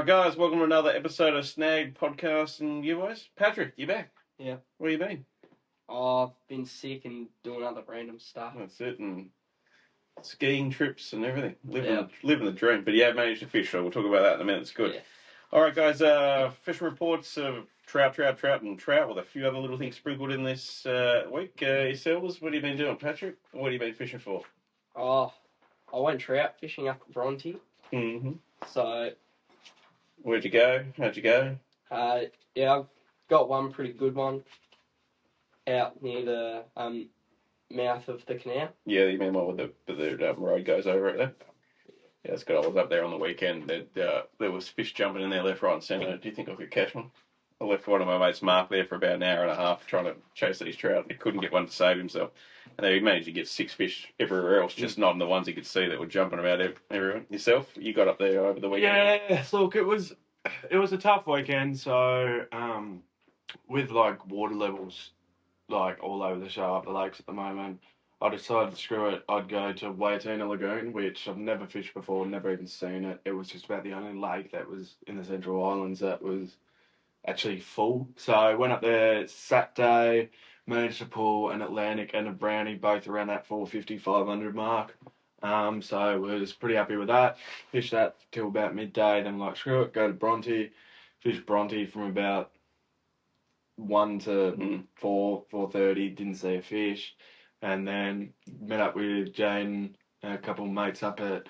guys, welcome to another episode of Snagged Podcast. And you boys, Patrick, you back? Yeah. Where you been? Oh, I've been sick and doing other random stuff. That's it, and skiing trips and everything. Living the dream. But yeah, managed to fish, so we'll talk about that in a minute. It's good. Yeah. All right, guys, fishing reports of trout, and trout, with a few other little things sprinkled in this week. Yourselves, what have you been doing, Patrick? What have you been fishing for? Oh, I went trout fishing up at Bronte. Mm-hmm. So... Where'd you go? How'd you go? Yeah, I've got one pretty good one out near the mouth of the canal. Yeah, you mean one with the road goes over it there? Yeah, it's good. I was up there on the weekend. There was fish jumping in there left, right and centre. Do you think I could catch one? I left one of my mates, Mark, there for about an hour and a half trying to chase these trout. He couldn't get one to save himself. And then he managed to get 6 fish everywhere else, just not in the ones he could see that were jumping about everyone. Yourself? You got up there over the weekend? Yeah, look, it was a tough weekend. So, with like water levels like all over the show up the lakes at the moment, I decided, screw it, I'd go to Wayatina Lagoon, which I've never fished before, never even seen it. It was just about the only lake that was in the Central Islands that was actually full. So I went up there Saturday, managed to pull an Atlantic and a Brownie, both around that 450, 500 mark. So I was pretty happy with that. Fished that till about midday, then like, screw it, go to Bronte. Fished Bronte from about 1 to 4:30, didn't see a fish. And then met up with Jane and a couple of mates up at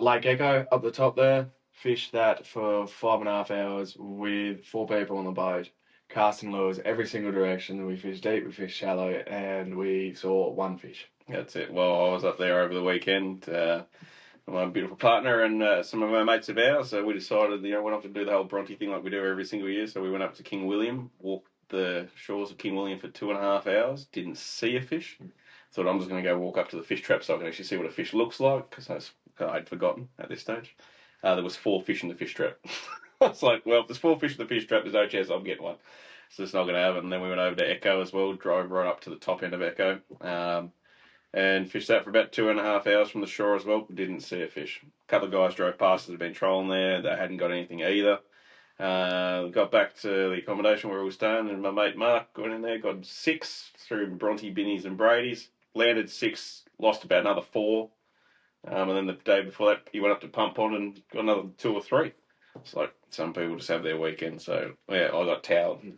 Lake Echo up the top there. Fished that for 5.5 hours with 4 people on the boat, casting lures every single direction. We fished deep, we fished shallow, and we saw 1 fish. That's it. Well, I was up there over the weekend. My beautiful partner and some of my mates of ours. So we decided, we're not to do the whole Bronte thing like we do every single year. So we went up to King William, walked the shores of King William for 2.5 hours, didn't see a fish. Thought I'm just going to go walk up to the fish trap so I can actually see what a fish looks like, because I'd forgotten at this stage. There was 4 fish in the fish trap. I was like, well, if there's 4 fish in the fish trap, there's no chance I'm getting one. So it's not going to happen. And then we went over to Echo as well, drove right up to the top end of Echo, and fished that for about 2.5 hours from the shore as well. Didn't see a fish. A couple of guys drove past that had been trolling there. They hadn't got anything either. Got back to the accommodation where we were staying, and my mate Mark went in there, got 6 through Bronte, Binnies and Brady's. Landed 6, lost about another 4. And then the day before that, he went up to Pump Pond and got another 2 or 3. It's like some people just have their weekend. So, yeah, I got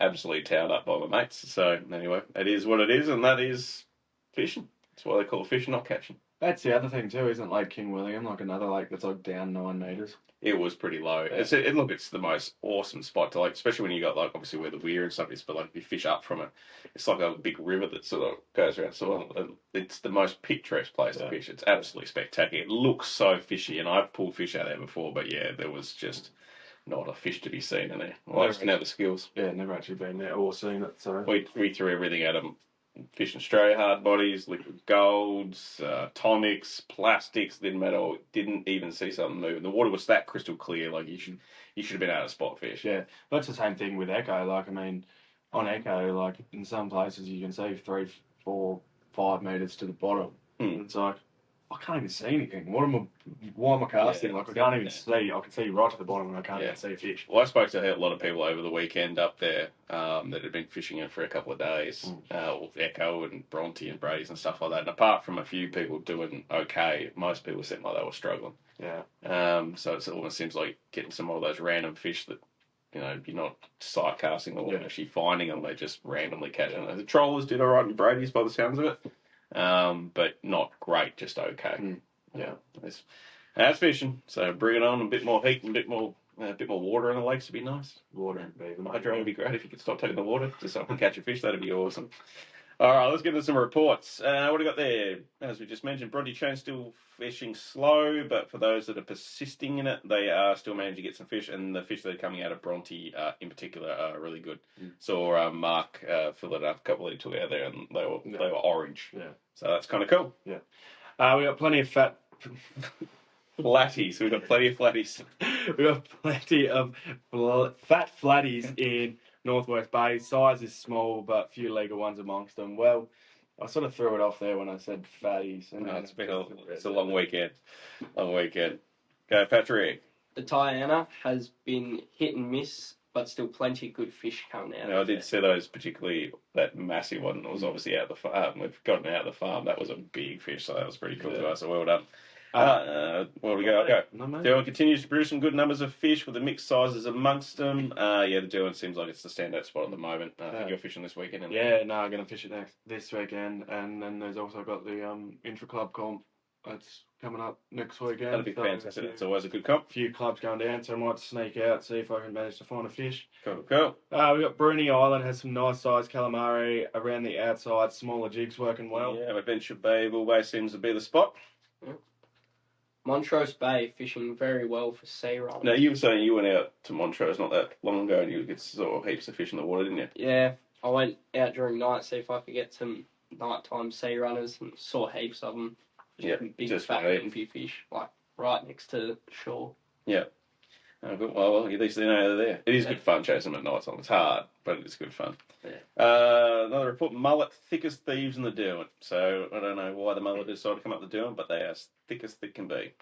absolutely towed up by my mates. So, anyway, it is what it is, and that is fishing. That's why they call it fishing, not catching. That's the other thing too, isn't Lake King William, like another lake that's like down 9 metres? It was pretty low. Yeah. It's the most awesome spot to, like, especially when you got, like, obviously where the weir and stuff is, but like if you fish up from it, it's like a big river that sort of goes around. So it's the most picturesque place to fish. It's absolutely spectacular. It looks so fishy, and I've pulled fish out there before, but yeah, there was just not a fish to be seen in there. Well, I just didn't have the skills. Yeah, never actually been there or seen it. So we threw everything at them. Fishing Australia hard bodies, liquid golds, tonics, plastics, didn't matter. Didn't even see something move. The water was that crystal clear. Like you should have been able to spot fish. Yeah, but it's the same thing with Echo. Like, I mean, on Echo, like in some places you can see 3, 4, 5 metres to the bottom. It's like, I can't even see anything. Why am I casting? Like, I can't even see. I can see right to the bottom, and I can't even see a fish. Well, I spoke to a lot of people over the weekend up there that had been fishing it for a couple of days, with Echo and Bronte and Brady's and stuff like that. And apart from a few people doing okay, most people seemed like they were struggling. Yeah. So it almost seems like getting some of those random fish that, you're not sight casting or actually finding them. They just randomly catching them. The trollers did all right in Brady's by the sounds of it. But not great, just okay. Yeah, that's fishing. So bring it on, a bit more heat and a bit more water in the lakes would be nice. Water and beaver. Hydro would be great if you could stop taking the water just so I can catch a fish. That'd be awesome. All right, let's get into some reports. What do we got there? As we just mentioned, Bronte chain still fishing slow, but for those that are persisting in it, they are still managing to get some fish, and the fish that are coming out of Bronte in particular are really good. Saw Mark fill it up a couple that he took out there, and they were orange. Yeah. So that's kind of cool. Yeah. We got plenty of fat... Flatties. We've got plenty of flatties. We got plenty of fat flatties in Northwest Bay. Size is small, but few legal ones amongst them. Well, I sort of threw it off there when I said fatties. No, it's a long weekend. Go, Patrick. the Diana has been hit and miss, but still plenty of good fish coming out. I did see those, particularly that massive one that was obviously out of the farm. We've gotten out of the farm. That was a big fish, so that was pretty cool to us. So well done. Where do we go? Derwent continues to produce some good numbers of fish with the mixed sizes amongst them. The Derwent seems like it's the standout spot at the moment. You're fishing this weekend, I'm going to fish it this weekend, and then there's also got the intra-club comp that's coming up next weekend. That'd be fantastic. It's always a good comp. A few clubs going down, so I might sneak out, see if I can manage to find a fish. Cool. We got Bruni Island, has some nice sized calamari around the outside, smaller jigs working well. Yeah, Adventure Bay always seems to be the spot. Yeah. Montrose Bay fishing very well for sea runners. Now, you were saying you went out to Montrose not that long ago and you get sort of heaps of fish in the water, didn't you? Yeah, I went out during night, see if I could get some nighttime sea runners, and saw heaps of them. Big fat few fish, like right next to the shore. Yeah. Good. Well, at least they know they're there. It is good fun chasing them at night time. It's hard, but it's good fun. Yeah. Another report, mullet, thick as thieves in the Derwent. So I don't know why the mullet decided to come up the Derwent, but they are as thick as thick can be.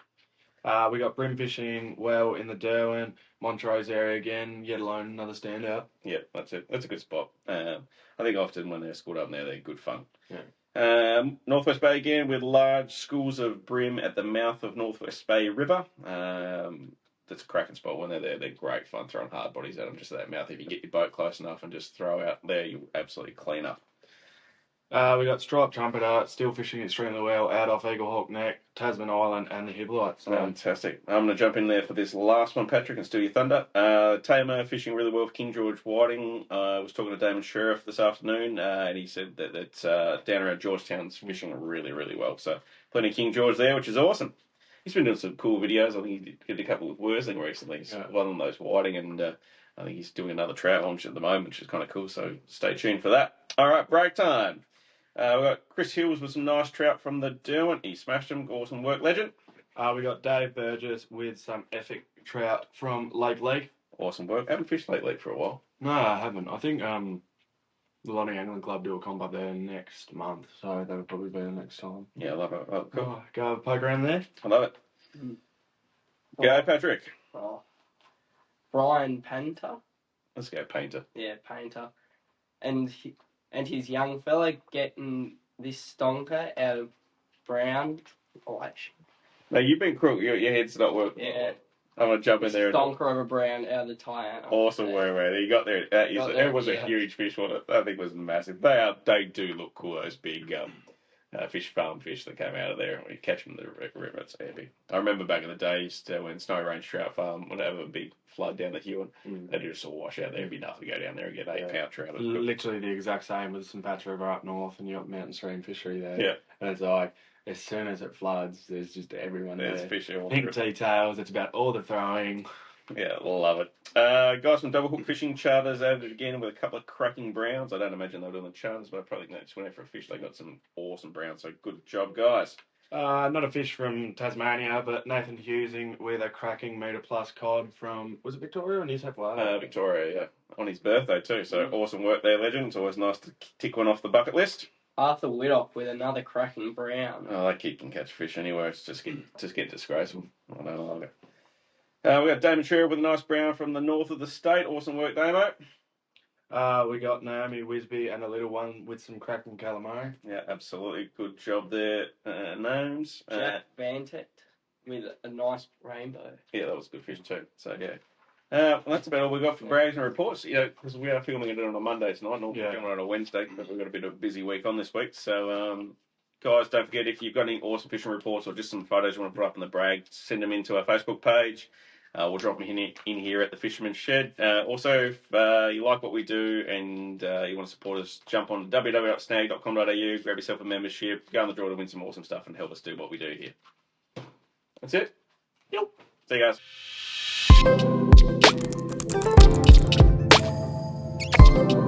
We got brim fishing well in the Derwent, Montrose area again, yet alone another standout. Yeah, that's it. That's a good spot. I think often when they're schooled up there, they're good fun. Yeah. Northwest Bay again with large schools of brim at the mouth of Northwest Bay River. That's a cracking spot when they're there. They're great fun throwing hard bodies at them just at that mouth. If you get your boat close enough and just throw out there, you absolutely clean up. We got striped trumpeter, still fishing extremely well, out off Eaglehawk Neck, Tasman Island, and the Hiblites. Fantastic. I'm going to jump in there for this last one, Patrick, and steal your thunder. Tamer fishing really well for King George Whiting. I was talking to Damon Sheriff this afternoon, and he said that down around Georgetown's fishing really, really well. So plenty of King George there, which is awesome. He's been doing some cool videos. I think he did a couple with Worthing recently. He's one of those Whiting, and I think he's doing another trout launch at the moment, which is kind of cool. So stay tuned for that. All right, break time. We've got Chris Hills with some nice trout from the Derwent. He smashed them. Awesome work, legend. We got Dave Burgess with some epic trout from Lake League. Awesome work. I haven't fished Lake League for a while. No, I haven't. I think the Lonnie Angling Club do a comp up there next month, so that would probably be the next time. Yeah, I love it. Oh, cool. Go have a poke around there. I love it. Go, Patrick. Brian Painter. Let's go, Painter. Yeah, Painter. And his young fella getting this stonker out of Brown. No, you've been crook. Your head's not working. Yeah. I'm going to jump in there. Stonker over Brown out of the Diana. Awesome work, man. You got there. It was a huge fish, wasn't it? I think it was massive. They do look cool, those big fish farm fish that came out of there. We catch them in the river. It's epic. I remember back in the days when Snow Range Trout Farm would have a big flood down the Huon. They'd just all wash out there. It'd be nothing to go down there and get 8-pound trout. Literally the exact same with St. Patrick River up north, and you got mountain stream fishery there. Yeah. And it's like, as soon as it floods, there's just everyone there. There's fish all Pink T-tails, it's about all the throwing. Yeah, love it. Guys from Double Hook Fishing Charters added again with a couple of cracking browns. I don't imagine they were doing the charters, but I probably think they just went out for a fish. They got some awesome browns, so good job, guys. Not a fish from Tasmania, but Nathan Husing with a cracking metre plus cod from, was it Victoria or New South Wales? Victoria, yeah. On his birthday too, so awesome work there, legend. It's always nice to tick one off the bucket list. Arthur Whittock with another cracking brown. Oh, that kid can catch fish anywhere. It's just get disgraceful. I don't like it. We got Damon Shearer with a nice brown from the north of the state. Awesome work, Damo. We got Naomi Wisby and a little one with some cracking calamari. Yeah, absolutely. Good job there, Gnomes. Jack Bantet with a nice rainbow. Yeah, that was a good fish too. So, yeah. Well, that's about all we've got for brags and reports. Because we are filming it on a Monday tonight. Normally we're filming it on a Wednesday, but we've got a bit of a busy week on this week. So, guys, don't forget, if you've got any awesome fishing reports or just some photos you want to put up in the brag, send them into our Facebook page. We'll drop them in here at the Fisherman's Shed. Also, if you like what we do and you want to support us, jump on www.snag.com.au, grab yourself a membership, go on the draw to win some awesome stuff and help us do what we do here. That's it. Yep. See you guys.